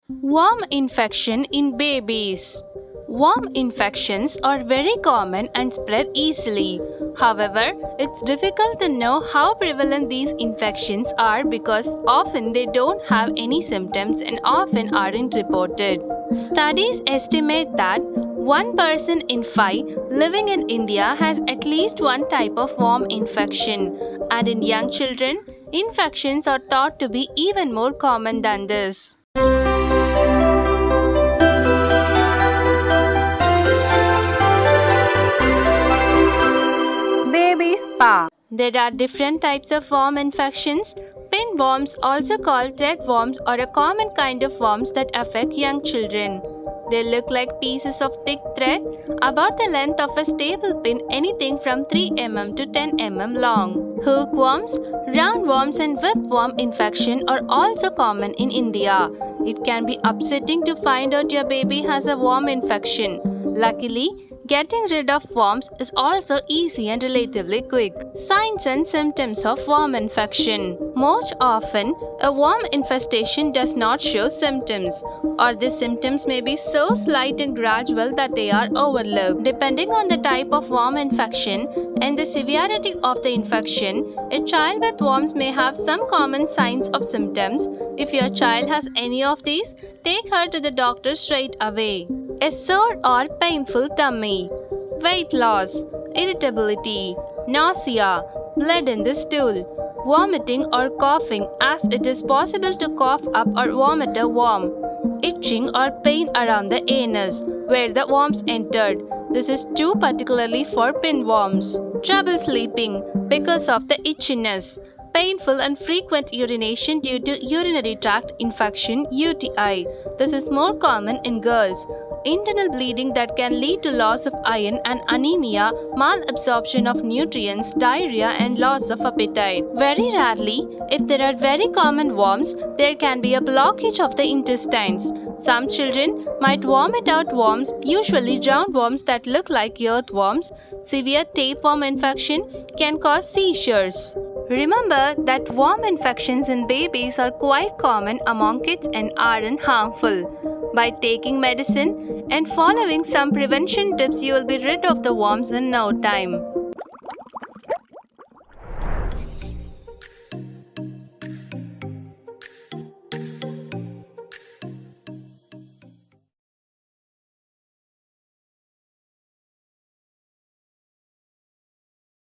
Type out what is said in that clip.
Worm infection in babies. Worm infections are very common and spread easily. However, it's difficult to know how prevalent these infections are because often they don't have any symptoms and often aren't reported. Studies estimate that 1 person in 5 living in India has at least one type of worm infection, and in young children, infections are thought to be even more common than this. Baby spa. There are different types of worm infections. Pinworms, also called threadworms, are a common kind of worms that affect young children. They look like pieces of thick thread about the length of a staple pin, anything from 3 mm to 10 mm long. Hookworms, roundworms and whipworm infection are also common in India. It can be upsetting to find out your baby has a worm infection. Luckily, getting rid of worms is also easy and relatively quick. Signs and symptoms of worm infection. Most often, a worm infestation does not show symptoms, or the symptoms may be so slight and gradual that they are overlooked. Depending on the type of worm infection and the severity of the infection, a child with worms may have some common signs of symptoms. If your child has any of these, take her to the doctor straight away. A sore or painful tummy, weight loss, irritability, nausea, blood in the stool, vomiting or coughing as it is possible to cough up or vomit a worm, itching or pain around the anus where the worms entered. This is true particularly for pinworms. Trouble sleeping because of the itchiness. Painful and frequent urination due to urinary tract infection (UTI). This is more common in girls. Internal bleeding that can lead to loss of iron and anemia, malabsorption of nutrients, diarrhea and loss of appetite. Very rarely, if there are very common worms, there can be a blockage of the intestines. Some children might vomit out worms, usually roundworms that look like earthworms. Severe tapeworm infection can cause seizures. Remember that worm infections in babies are quite common among kids and aren't harmful. By taking medicine and following some prevention tips, you will be rid of the worms in no time.